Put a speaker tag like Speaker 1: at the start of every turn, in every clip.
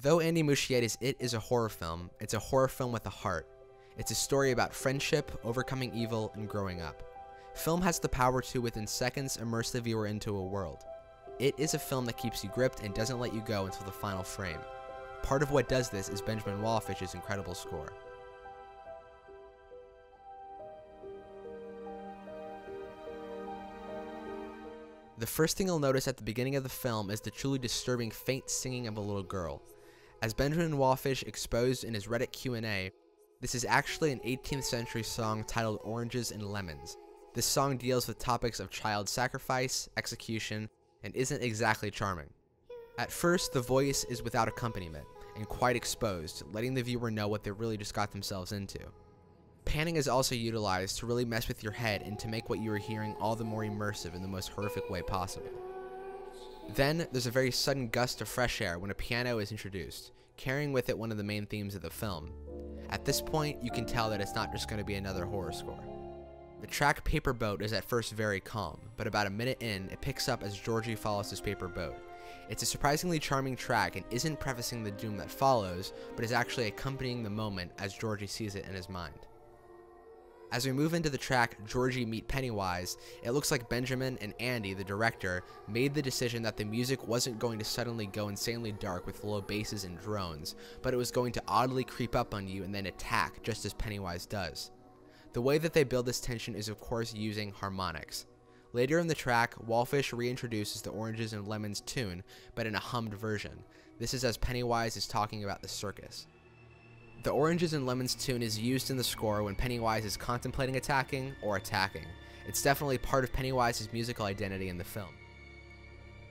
Speaker 1: Though Andy Muschietti's It is a horror film, it's a horror film with a heart. It's a story about friendship, overcoming evil, and growing up. Film has the power to, within seconds, immerse the viewer into a world. It is a film that keeps you gripped and doesn't let you go until the final frame. Part of what does this is Benjamin Wallfisch's incredible score. The first thing you'll notice at the beginning of the film is the truly disturbing faint singing of a little girl. As Benjamin Wallfisch exposed in his Reddit Q&A, this is actually an 18th century song titled Oranges and Lemons. This song deals with topics of child sacrifice, execution, and isn't exactly charming. At first, the voice is without accompaniment and quite exposed, letting the viewer know what they really just got themselves into. Panning is also utilized to really mess with your head and to make what you are hearing all the more immersive in the most horrific way possible. Then, there's a very sudden gust of fresh air when a piano is introduced, carrying with it one of the main themes of the film. At this point, you can tell that it's not just going to be another horror score. The track Paper Boat is at first very calm, but about a minute in, it picks up as Georgie follows his paper boat. It's a surprisingly charming track and isn't prefacing the doom that follows, but is actually accompanying the moment as Georgie sees it in his mind. As we move into the track Georgie Meet Pennywise, it looks like Benjamin and Andy, the director, made the decision that the music wasn't going to suddenly go insanely dark with low basses and drones, but it was going to oddly creep up on you and then attack just as Pennywise does. The way that they build this tension is of course using harmonics. Later in the track, Wallfisch reintroduces the Oranges and Lemons tune, but in a hummed version. This is as Pennywise is talking about the circus. The Oranges and Lemons tune is used in the score when Pennywise is contemplating attacking or attacking. It's definitely part of Pennywise's musical identity in the film.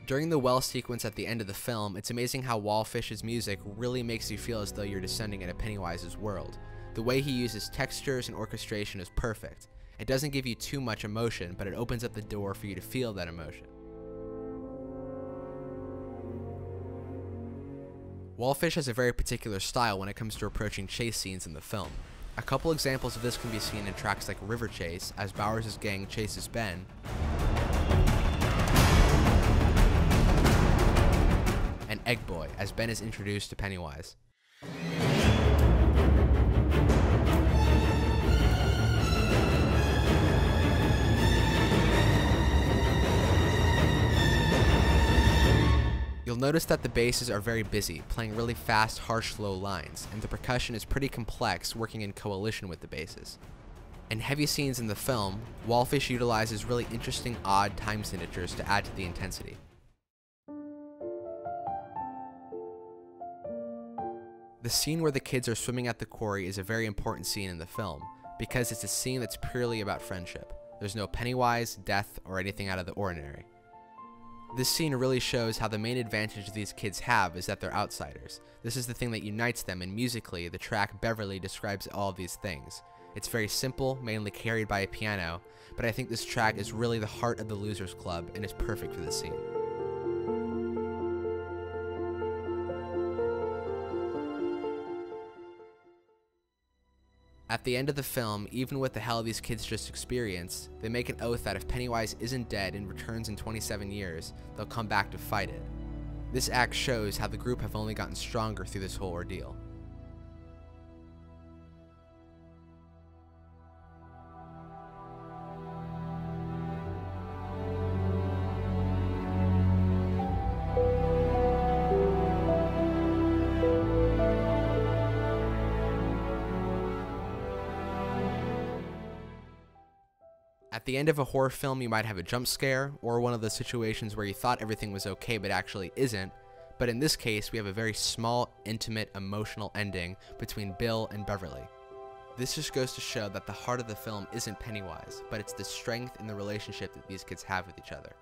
Speaker 1: During the well sequence at the end of the film, it's amazing how Wallfisch's music really makes you feel as though you're descending into Pennywise's world. The way he uses textures and orchestration is perfect. It doesn't give you too much emotion, but it opens up the door for you to feel that emotion. Wallfisch has a very particular style when it comes to approaching chase scenes in the film. A couple examples of this can be seen in tracks like River Chase, as Bowers' gang chases Ben, and Egg Boy, as Ben is introduced to Pennywise. You'll notice that the basses are very busy, playing really fast, harsh, slow lines, and the percussion is pretty complex, working in coalition with the basses. In heavy scenes in the film, Wallfisch utilizes really interesting, odd time signatures to add to the intensity. The scene where the kids are swimming at the quarry is a very important scene in the film, because it's a scene that's purely about friendship. There's no Pennywise, death, or anything out of the ordinary. This scene really shows how the main advantage these kids have is that they're outsiders. This is the thing that unites them, and musically, the track Beverly describes all of these things. It's very simple, mainly carried by a piano, but I think this track is really the heart of the Losers Club and is perfect for this scene. At the end of the film, even with the hell these kids just experienced, they make an oath that if Pennywise isn't dead and returns in 27 years, they'll come back to fight it. This act shows how the group have only gotten stronger through this whole ordeal. At the end of a horror film, you might have a jump scare, or one of those situations where you thought everything was okay but actually isn't, but in this case, we have a very small, intimate, emotional ending between Bill and Beverly. This just goes to show that the heart of the film isn't Pennywise, but it's the strength in the relationship that these kids have with each other.